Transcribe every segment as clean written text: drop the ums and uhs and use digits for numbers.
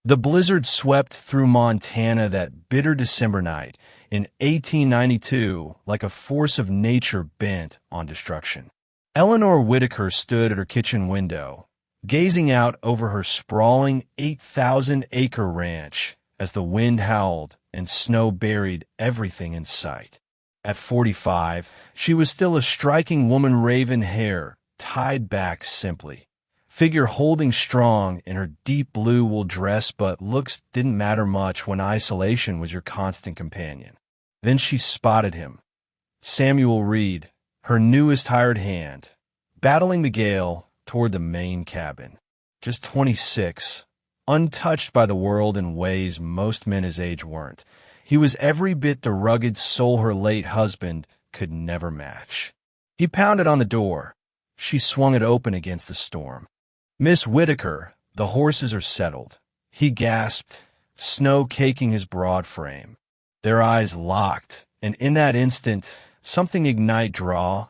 The blizzard swept through Montana that bitter December night in 1892 like a force of nature bent on destruction. Eleanor Whitaker stood at her kitchen window, gazing out over her sprawling 8,000-acre ranch as the wind howled and snow buried everything in sight. At 45, she was still a striking woman, raven hair tied back simply, figure holding strong in her deep blue wool dress, but looks didn't matter much when isolation was your constant companion. Then she spotted him. Samuel Reed, her newest hired hand, battling the gale toward the main cabin. Just 26, untouched by the world in ways most men his age weren't. He was every bit the rugged soul her late husband could never match. He pounded on the door. She swung it open against the storm. "Miss Whitaker, the horses are settled," he gasped, snow caking his broad frame. Their eyes locked, and in that instant, something ignite draw,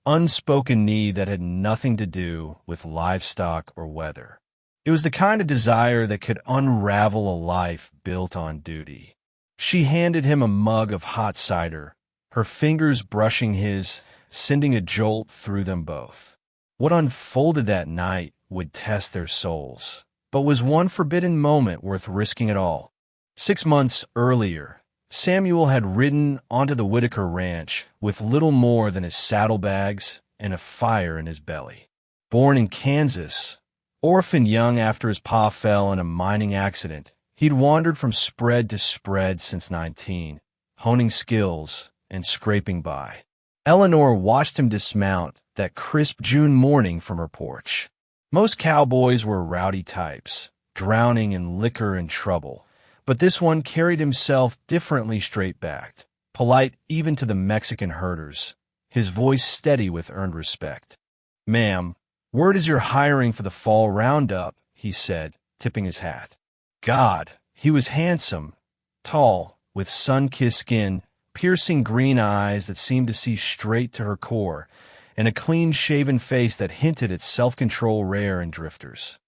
unspoken need that had nothing to do with livestock or weather. It was the kind of desire that could unravel a life built on duty. She handed him a mug of hot cider, her fingers brushing his, sending a jolt through them both. What unfolded that night would test their souls, but was one forbidden moment worth risking it all. 6 months earlier, Samuel had ridden onto the Whitaker ranch with little more than his saddlebags and a fire in his belly. Born in Kansas, orphaned young after his pa fell in a mining accident, he'd wandered from spread to spread since 19, honing skills and scraping by. Eleanor watched him dismount that crisp June morning from her porch. Most cowboys were rowdy types, drowning in liquor and trouble, but this one carried himself differently, straight-backed, polite even to the Mexican herders, his voice steady with earned respect. "Ma'am, word is you're hiring for the fall roundup," he said, tipping his hat. God, he was handsome, tall, with sun-kissed skin, piercing green eyes that seemed to see straight to her core, and a clean-shaven face that hinted at self-control rare in drifters.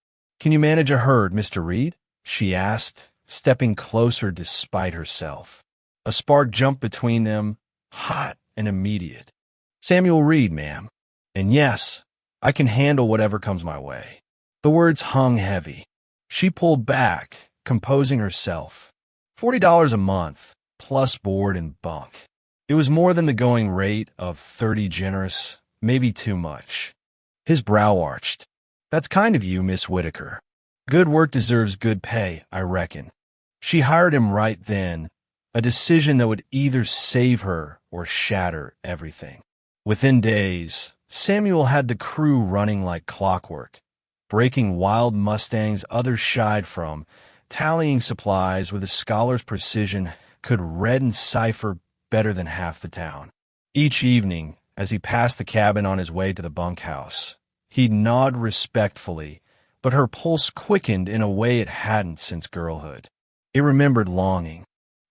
"Can you manage a herd, Mr. Reed?" she asked, stepping closer despite herself. A spark jumped between them, hot and immediate. "Samuel Reed, ma'am. And yes, I can handle whatever comes my way." The words hung heavy. She pulled back, composing herself. $40 a month, plus board and bunk. It was more than the going rate of 30 generous, maybe too much. His brow arched. "That's kind of you, Miss Whitaker. Good work deserves good pay, I reckon." She hired him right then, a decision that would either save her or shatter everything. Within days, Samuel had the crew running like clockwork, breaking wild mustangs others shied from, tallying supplies with a scholar's precision could read and cipher better than half the town. Each evening, as he passed the cabin on his way to the bunkhouse, he'd nod respectfully, but her pulse quickened in a way it hadn't since girlhood. It remembered longing.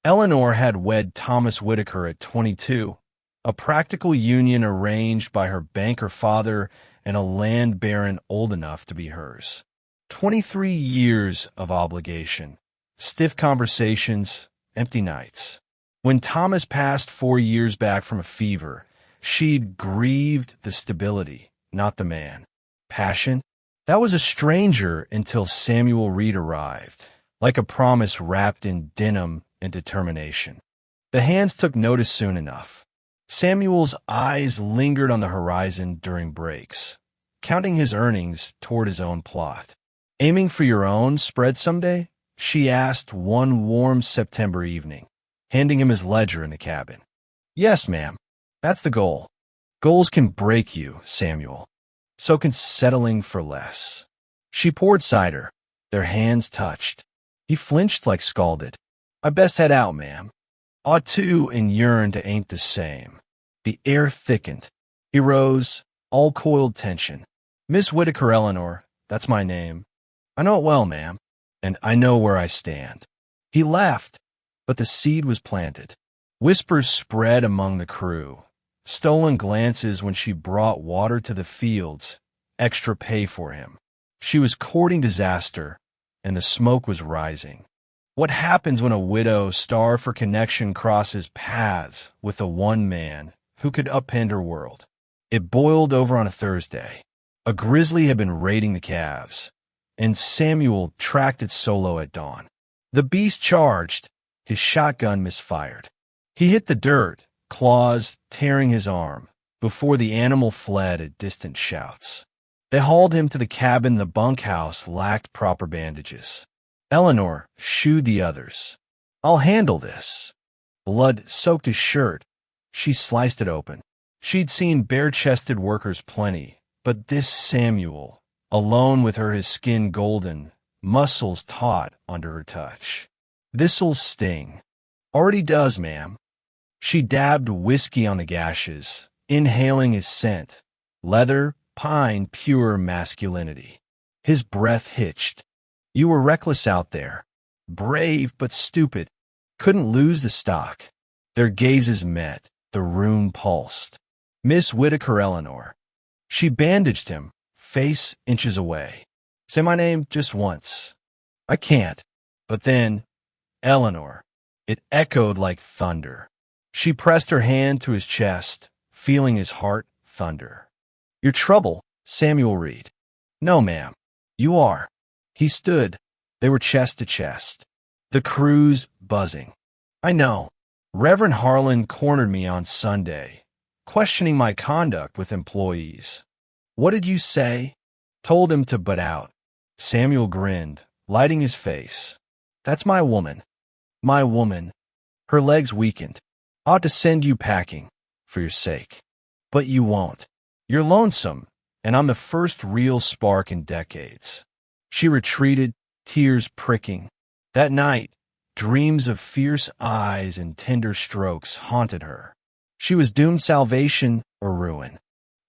Eleanor had wed Thomas Whitaker at 22, a practical union arranged by her banker father and a land baron old enough to be hers. 23 years of obligation, stiff conversations, empty nights. When Thomas passed 4 years back from a fever, she'd grieved the stability, not the man. Passion? That was a stranger until Samuel Reed arrived, like a promise wrapped in denim and determination. The hands took notice soon enough. Samuel's eyes lingered on the horizon during breaks, counting his earnings toward his own plot. "Aiming for your own spread someday?" she asked one warm September evening, handing him his ledger in the cabin. "Yes, ma'am. That's the goal. Goals can break you, Samuel. So can settling for less." She poured cider. Their hands touched. He flinched like scalded. "I best head out, ma'am." "Ought to and yearn to ain't the same." The air thickened. He rose, all coiled tension. "Miss Whitaker Eleanor, that's my name. I know it well, ma'am, and I know where I stand." He laughed, but the seed was planted. Whispers spread among the crew. Stolen glances when she brought water to the fields, extra pay for him. She was courting disaster, and the smoke was rising. What happens when a widow starved for connection crosses paths with a one man who could upend her world? It boiled over on a Thursday. A grizzly had been raiding the calves, and Samuel tracked it solo at dawn. The beast charged. His shotgun misfired. He hit the dirt, claws tearing his arm, before the animal fled at distant shouts. They hauled him to the cabin. The bunkhouse lacked proper bandages. Eleanor shooed the others. "I'll handle this." Blood soaked his shirt. She sliced it open. She'd seen bare-chested workers plenty, but this Samuel, alone with her, his skin golden, muscles taut under her touch. "This'll sting." "Already does, ma'am." She dabbed whiskey on the gashes, inhaling his scent. Leather, pine, pure masculinity. His breath hitched. "You were reckless out there. Brave but stupid. Couldn't lose the stock." Their gazes met. The room pulsed. "Miss Whitaker, Eleanor." She bandaged him, face inches away. "Say my name just once." "I can't." But then, "Eleanor." It echoed like thunder. She pressed her hand to his chest, feeling his heart thunder. "Your trouble, Samuel Reed." "No, ma'am." "You are." He stood. They were chest to chest. The crew's buzzing. "I know. Reverend Harlan cornered me on Sunday, questioning my conduct with employees." "What did you say?" "Told him to butt out." Samuel grinned, lighting his face. "That's my woman." "My woman." Her legs weakened. "Ought to send you packing, for your sake." "But you won't. You're lonesome, and I'm the first real spark in decades." She retreated, tears pricking. That night, dreams of fierce eyes and tender strokes haunted her. She was doomed salvation or ruin.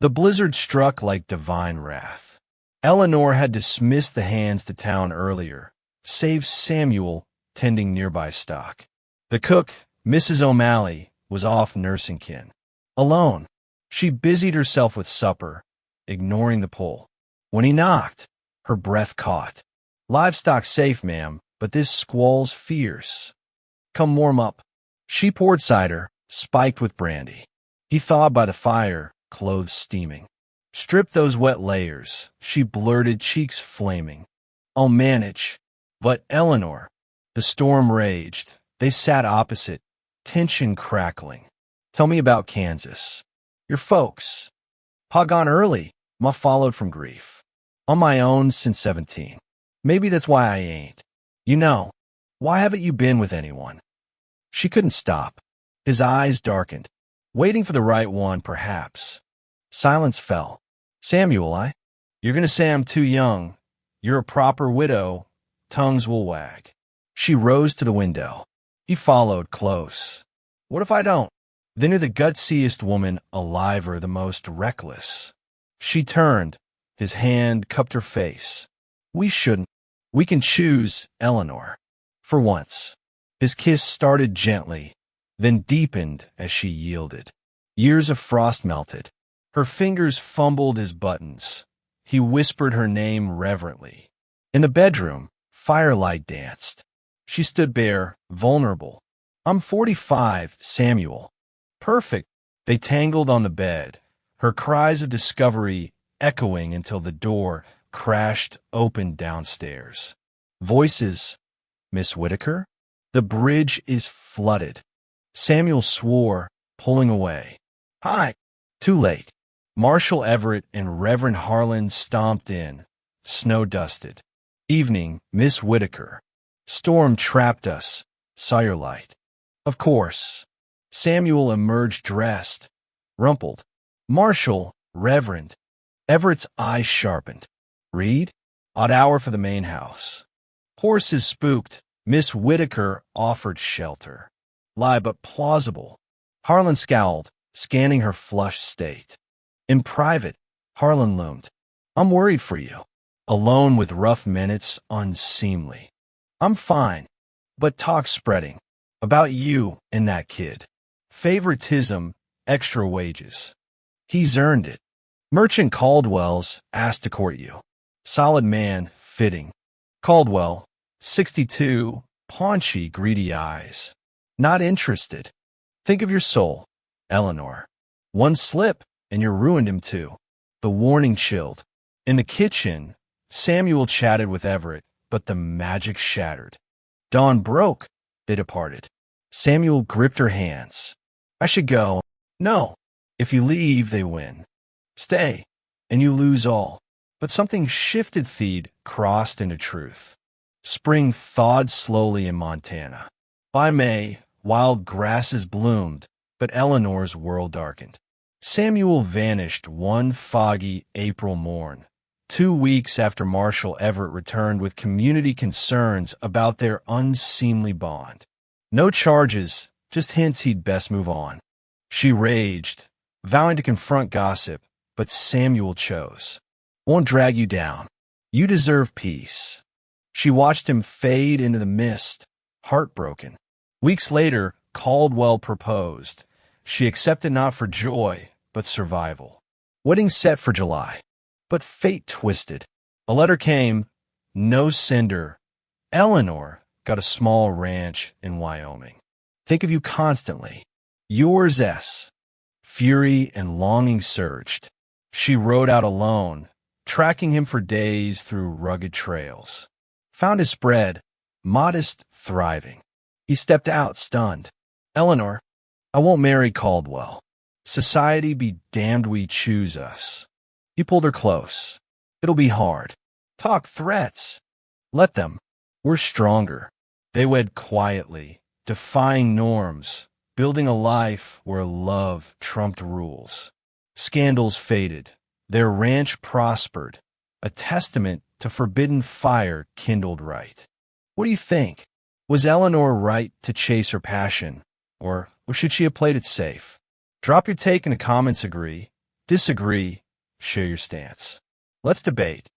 The blizzard struck like divine wrath. Eleanor had dismissed the hands to town earlier, save Samuel tending nearby stock. The cook, Mrs. O'Malley, was off nursing kin. Alone, she busied herself with supper, ignoring the pull. When he knocked, her breath caught. "Livestock safe, ma'am, but this squall's fierce." "Come warm up." She poured cider, spiked with brandy. He thawed by the fire, clothes steaming. "Strip those wet layers," she blurted, cheeks flaming. "I'll manage." But Eleanor, the storm raged. They sat opposite, tension crackling. "Tell me about Kansas." "Your folks." "Pa gone early." Ma followed from grief. "On my own since 17. Maybe that's why I ain't." "You know, why haven't you been with anyone?" She couldn't stop. His eyes darkened. Waiting for the right one, perhaps. Silence fell. "Samuel, You're going to say I'm too young. You're a proper widow. Tongues will wag." She rose to the window. He followed close. "What if I don't?" "Then you're the gutsiest woman alive, or the most reckless." She turned. His hand cupped her face. "We shouldn't. We can choose, Eleanor. For once." His kiss started gently, then deepened as she yielded. Years of frost melted. Her fingers fumbled his buttons. He whispered her name reverently. In the bedroom, firelight danced. She stood bare, vulnerable. "I'm 45, Samuel." "Perfect." They tangled on the bed, her cries of discovery echoing until the door crashed open downstairs. Voices. "Miss Whitaker?" "The bridge is flooded." Samuel swore, pulling away. "Hi." Too late. Marshal Everett and Reverend Harlan stomped in, snow-dusted. "Evening, Miss Whitaker." "Storm trapped us. Saw your light." "Of course." Samuel emerged dressed, rumpled. "Marshal, Reverend." Everett's eyes sharpened. "Reed?" "Odd hour for the main house." "Horses spooked." Miss Whitaker offered shelter. "Lie, but plausible." Harlan scowled, scanning her flushed state. In private, Harlan loomed. "I'm worried for you." Alone with rough minutes, unseemly. "I'm fine." But talk spreading. About you and that kid. Favoritism, extra wages. He's earned it. Merchant Caldwell's asked to court you. Solid man, fitting. Caldwell, 62, paunchy, greedy eyes. Not interested. Think of your soul, Eleanor. One slip, and you're ruined him too. The warning chilled. In the kitchen, Samuel chatted with Everett, but the magic shattered. Dawn broke. They departed. Samuel gripped her hands. I should go. No. If you leave, they win. Stay, and you lose all. But something shifted. Theed crossed into truth. Spring thawed slowly in Montana. By May, wild grasses bloomed, but Eleanor's world darkened. Samuel vanished one foggy April morn, 2 weeks after Marshall Everett returned with community concerns about their unseemly bond. No charges, just hints he'd best move on. She raged, vowing to confront gossip, but Samuel chose. Won't drag you down. You deserve peace. She watched him fade into the mist, heartbroken. Weeks later, Caldwell proposed. She accepted not for joy, but survival. Wedding set for July. But fate twisted. A letter came, no sender. Eleanor got a small ranch in Wyoming. Think of you constantly. Yours S. Fury and longing surged. She rode out alone, tracking him for days through rugged trails. Found his spread, modest, thriving. He stepped out, stunned. Eleanor, I won't marry Caldwell. Society be damned we choose us. He pulled her close. It'll be hard. Talk threats. Let them. We're stronger. They wed quietly, defying norms, building a life where love trumped rules. Scandals faded. Their ranch prospered, a testament to forbidden fire kindled right. What do you think? Was Eleanor right to chase her passion, or should she have played it safe? Drop your take in the comments. Agree, disagree, share your stance. Let's debate.